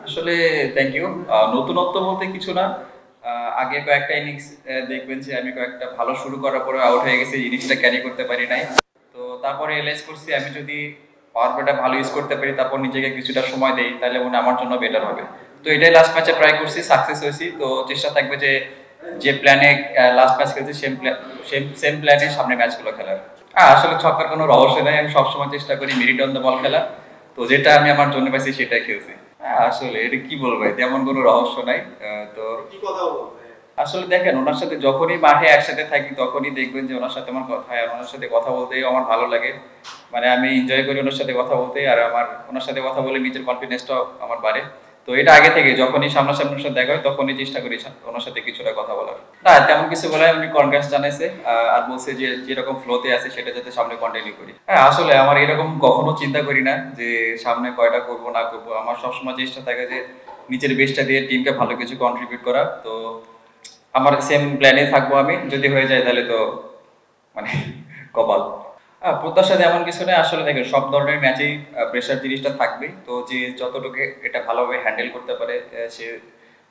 আসলে thank you. নতুনত্ব বলতে কিছু না। আগে কয়েকটা ইনিংস দেখবেন যে আমি কয়েকটা ভালো শুরু করার পরে আউট হয়ে গেছি। ইনিংসটা ক্যারি করতে পারি নাই। তো তারপরে রিয়ালাইজ করছি আমি যদি পাওয়ার প্লেটা ভালো ইউজ করতে পারি, তারপর নিজেকে কিছুটা সময় দেই, তাহলে মনে হয় আমার জন্য বেটার হবে। তো এটাই লাস্ট ম্যাচে ট্রাই করছি, সাকসেস হয়েছি। তো চেষ্টা থাকবে যে যে প্ল্যানে লাস্ট ম্যাচ খেলছি সেম প্ল্যানে সামনে ম্যাচগুলো খেলার। আসলে ছক্কার কোনো রহস্য নেই, আমি সবসময় চেষ্টা করি মেরিট অন দ্য বল খেলা। তো যেটা আমি আমার জন্য পাইছি সেটাই খেলছি। আসলে এটা কি বলবো ভাই, তেমন কোনো রহস্য নাই। তো কি কথা বলবো, আসলে দেখেন ওনার সাথে যখনই মাঠে একসাথে থাকি তখনই দেখবেন যে ওনার সাথে আমার কথা হয়, আর ওনার সাথে কথা বলতেই আমার ভালো লাগে। মানে আমি এনজয় করি ওনার সাথে কথা বলতে, আর আমার ওনার সাথে কথা বলে নিজের কনফিডেন্সটাও আমার বাড়ে। তো এটা আগে থেকে যখনই সামনাসামনি ওনার সাথে দেখা হয় তখনই চেষ্টা করি ওনার সাথে কিছুটা কথা বলার। না তেমন কিছু বলে উনি কনগ্রেস জানাইছে, আর বলছে যে যেরকম ফ্লোতে আছে সেটা যাতে সামনে কন্টিনিউ করি। আসলে আমার এরকম কখনো চিন্তা করি না যে সামনে কয়টা করবো না করবো। আমার সবসময় চেষ্টা থাকে যে নিজের বেস্টটা দিয়ে টিমকে ভালো কিছু কন্ট্রিবিউট করা। তো আমার সেম প্ল্যানে থাকবো আমি, যদি হয়ে যায় তাহলে তো মানে কপাল। প্রত্যাশা তেমন কিছু নেই। আসলে দেখেন সব ধরনের ম্যাচেই প্রেশার জিনিসটা থাকবেই। তো যে যতটুকু এটা ভালোভাবে হ্যান্ডেল করতে পারে সে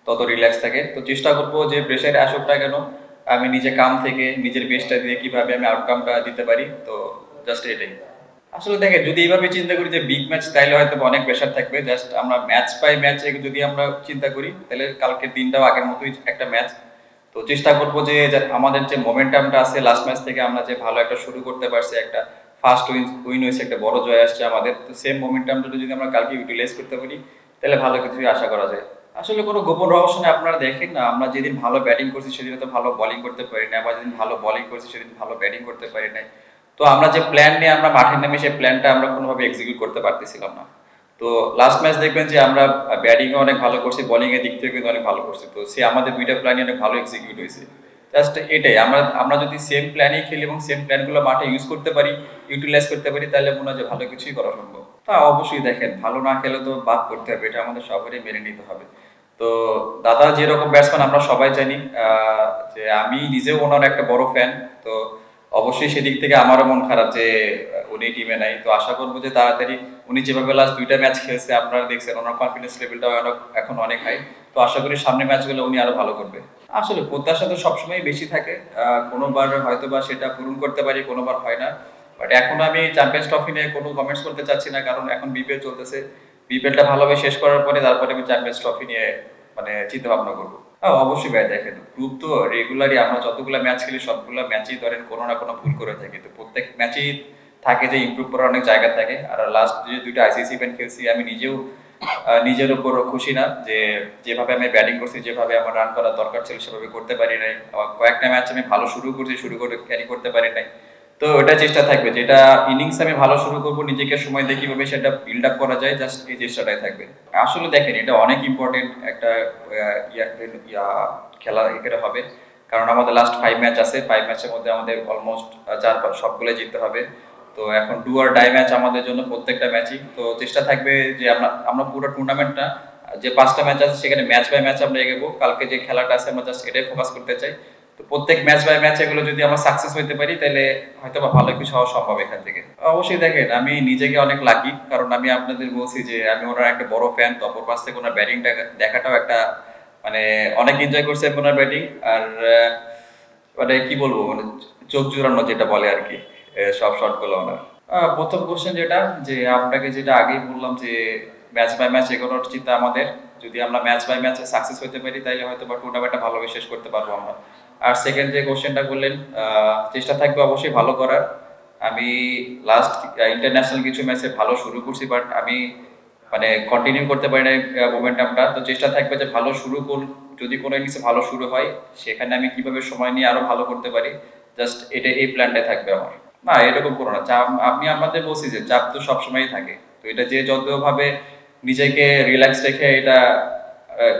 তত রিল্যাক্স থাকে। তো চেষ্টা করবো যে প্রেশারে আসুক না কেন, আমি নিজে কাম থেকে নিজের বেস্টটা দিয়ে কিভাবে আমি আউটকামটা দিতে পারি। তো জাস্ট এটাই। আসলে দেখেন যদি এইভাবে চিন্তা করি যে বিগ ম্যাচ, তাইলে হয়তো অনেক প্রেশার থাকবে। জাস্ট আমরা ম্যাচ বাই ম্যাচে যদি আমরা চিন্তা করি, তাহলে কালকের দিনটাও আগের মতোই একটা ম্যাচ। তো চেষ্টা করবো যে আমাদের যে মোমেন্টামটা আছে লাস্ট ম্যাচ থেকে, আমরা যে ভালো একটা শুরু করতে পারছি, একটা ফার্স্ট উইন হয়েছে, একটা বড় জয় আসছে আমাদের। তো সেম মোমেন্টামটা যদি আমরা কালকে ইউটিলাইজ করতে পারি, তাহলে ভালো কিছুই আশা করা যায়। আসলে কোনো গোপন রহস্য নেই। আপনারা দেখেন না, আমরা যেদিন ভালো ব্যাটিং করছি সেদিন তো ভালো বোলিং করতে পারি না, আবার যেদিন ভালো বোলিং করছি সেদিন ভালো ব্যাটিং করতে পারি নাই। তো আমরা যে প্ল্যান নিয়ে আমরা মাঠে নেমে সেই প্ল্যানটা আমরা কোনোভাবে এক্সিকিউট করতে পারতেছিলাম না। তো লাস্ট ম্যাচ দেখবেন যে আমরা ব্যাটিংয়ে অনেক ভালো করছি, বোলিং এর দিক থেকে কিন্তু অনেক ভালো করছি। তো সে আমাদের দুইটা প্ল্যানই অনেক ভালো এক্সিকিউট হয়েছে। জাস্ট এটাই, আমরা আমরা যদি সেম প্ল্যানই খেলি এবং সেম প্ল্যানগুলো মাঠে ইউজ করতে পারি, ইউটিলাইজ করতে পারি, তাহলে মনে হয় যে ভালো কিছুই করা সম্ভব। তা অবশ্যই দেখেন ভালো না খেলে তো বাদ করতে হবে, এটা আমাদের সবারই মেনে নিতে হবে। তো দাদা যেরকম ব্যাটসম্যান আমরা সবাই জানি, যে আমি নিজেও ওনার একটা বড় ফ্যান। তো অবশ্যই সেদিক থেকে আমারও মন খারাপ যে উনি টিমে নাই। তো আশা করবো যে তাড়াতাড়ি, উনি যেভাবে লাস্ট দুইটা ম্যাচ খেলছে আপনারা দেখছেন, ওনার কনফিডেন্স লেভেলটাও এখন অনেক হাই। তো আশা করি সামনে ম্যাচগুলো উনি আরো ভালো করবে। আসলে প্রত্যাশা তো সবসময় বেশি থাকে। কোনোবার হয়তো বা সেটা পূরণ করতে পারি, কোনোবার হয় না। বাট এখন আমি চ্যাম্পিয়ন্স ট্রফি নিয়ে কোনো কমেন্টস করতে চাচ্ছি না, কারণ এখন বিপিএল চলতেছে। বিপিএলটা ভালোভাবে শেষ করার পরে তারপরে আমি চ্যাম্পিয়ন্স ট্রফি নিয়ে মানে চিন্তা ভাবনা করবো। অবশ্যই ভাই দেখেন, গ্রুপ তো রেগুলারই আমরা যতগুলো ম্যাচ খেলি সবগুলো ম্যাচই ধরেন কোনো না কোনো ভুল করে থাকি। তো প্রত্যেক ম্যাচেই থাকে যে ইমপ্রুভ করার অনেক জায়গা থাকে। আর লাস্ট যে দুইটা আইসিসি ইভেন্ট খেলছি, আমি নিজেও নিজের উপর খুশি না যে যেভাবে আমি ব্যাটিং করছি, যেভাবে আমার রান করার দরকার ছিল সেভাবে করতে পারি নাই। আবার কয়েকটা ম্যাচ আমি ভালো শুরু করছি, শুরু করে ক্যারি করতে পারি নাই। তো ওটা চেষ্টা থাকবে যেটা ইনিংস আমি ভালো শুরু করব, নিজেকে সময় দিয়ে কিভাবে সেটা বিল্ড আপ করা যায়, জাস্ট এই চেষ্টাটাই থাকবে। আসলে দেখেন এটা অনেক ইম্পর্টেন্ট একটা ইয়া খেলা এখানে হবে। কারণ আমাদের লাস্ট 5 ম্যাচ আছে, 5 ম্যাচের মধ্যে আমাদের অলমোস্ট চার পাঁচ সবগুলো জিততে হবে। তো এখন ডু আর ডাই ম্যাচ আমাদের জন্য প্রত্যেকটা ম্যাচই। তো চেষ্টা থাকবে যে আমরা আমরা পুরো টুর্নামেন্টটা যে 5টা ম্যাচ আছে সেখানে ম্যাচ বাই ম্যাচ আমরা এগোবো। কালকে যে খেলাটা আছে আমরা জাস্ট এটাই ফোকাস করতে চাই। তো প্রত্যেক ম্যাচ বাই ম্যাচ এগুলো যদি আমরা সাকসেস হইতে পারি, তাহলে হয়তো বা ভালো কিছু হওয়া সম্ভব এখান থেকে। অবশ্যই দেখেন আমি নিজেকে অনেক লাকি, কারণ আমি আপনাদের বলছি যে আমি ওনার একটা বড় ফ্যান। তো অপর পাশ থেকে ওনার ব্যাটিংটা দেখাটাও একটা মানে অনেক এনজয় করছে ওনার ব্যাটিং। আর মানে কি বলবো, মানে চোখ জুড়ানো যেটা বলে আর কি, সব শটগুলো ওনার। প্রথম কোশ্চেন যেটা, যে আপনাকে যেটা আগেই বললাম যে ম্যাচ বাই ম্যাচ এগোনোর চিন্তা আমাদের। যদি আমরা ম্যাচ বাই ম্যাচে সাকসেস হতে পারি, তাহলে হয়তো বা টুর্নামেন্টটা ভালোভাবে শেষ করতে পারবো আমরা। আর সেকেন্ড যে কোশ্চেনটা করলেন, চেষ্টা থাকবে অবশ্যই ভালো করার। আমি লাস্ট ইন্টারন্যাশনাল কিছু ম্যাচে ভালো শুরু করছি, বাট আমি মানে কন্টিনিউ করতে পারি না মোমেন্টামটা। তো চেষ্টা থাকবে যে ভালো শুরু যদি কোনো ইনিংসে ভালো শুরু হয়, সেখানে আমি কিভাবে সময় নিয়ে আরো ভালো করতে পারি, জাস্ট এটা এই প্ল্যানটাই থাকবে আমার। না এরকম করো না চাপ, আমি আপনাদের বলছি যে চাপ তো সবসময়ই থাকে। তো এটা যে যতভাবে নিজেকে রিল্যাক্স রেখে এটা আহ,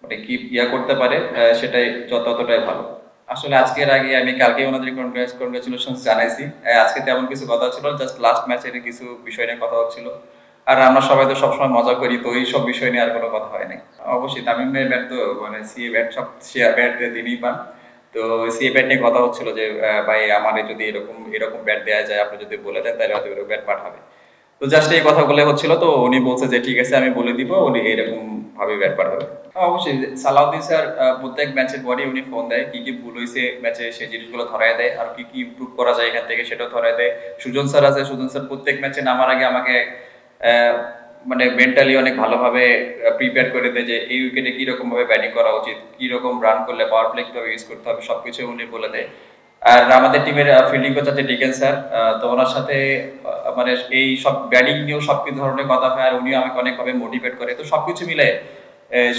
মানে কি করতে পারে, সেটাই ততটাই ভালো। আসলে আজকের আগে আমি কালকে ওনাদের কনগ্রাচুলেশন জানাইছি। আজকে তেমন কিছু কথা ছিল, জাস্ট লাস্ট ম্যাচের কিছু বিষয় নিয়ে কথা হচ্ছিল। আর আমরা সবাই তো সবসময় মজা করি, তো এই সব বিষয় নিয়ে আর কোনো কথা হয় নাই। অবশ্যই তামিমের ব্যাট তো মানে সিএ ব্যাট, সব শেয়ার ব্যাট তিনিই পান। তো সিএ ব্যাট নিয়ে কথা হচ্ছিল যে ভাই আমার যদি এরকম এরকম ব্যাট দেওয়া যায়, আপনি যদি বলে দেন তাহলে হয়তো এরকম ব্যাট পাঠাবে। তো জাস্ট এই কথাগুলো হচ্ছিল, তো উনি বলছে যে ঠিক আছে আমি বলে দিব, উনি এরকম ভাবে ব্যাপার হবে। অবশ্যই সালাউদ্দিন স্যার প্রত্যেক ম্যাচের পরে উনি ফোন দেয়, কি কি ভুল হয়েছে ম্যাচে সেই জিনিসগুলো ধরায় দেয়, আর কি কি ইমপ্রুভ করা যায় এখান থেকে সেটাও ধরায় দেয়। সুজন স্যার আছে, সুজন স্যার প্রত্যেক ম্যাচে নামার আগে আমাকে আহ, মানে মেন্টালি অনেক ভালোভাবে প্রিপেয়ার করে দেয় যে এই উইকেটে কিরকম ভাবে ব্যাটিং করা উচিত, কিরকম রান করলে পাওয়ার প্লে কিভাবে ইউজ করতে হবে, সবকিছু উনি বলে দেয়। আর আমাদের টিমের ফিল্ডিং কোচ আছে ডিকেন স্যার, তো ওনার সাথে মানে এই সব ব্যাটিং নিয়েও সব ধরনের কথা হয়, আর উনিও আমাকে অনেকভাবে মোটিভেট করে। তো সবকিছু মিলে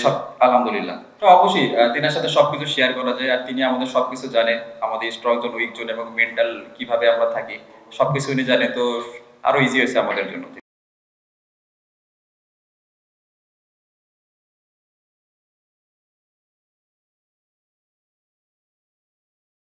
সব আলহামদুলিল্লাহ। তো অবশ্যই তিনার সাথে সবকিছু শেয়ার করা যায়, আর তিনি আমাদের সবকিছু জানেন, আমাদের স্ট্রং জোন, উইক জোন এবং মেন্টাল কিভাবে আমরা থাকি সবকিছু উনি জানেন। তো আরো ইজি হয়েছে আমাদের জন্য।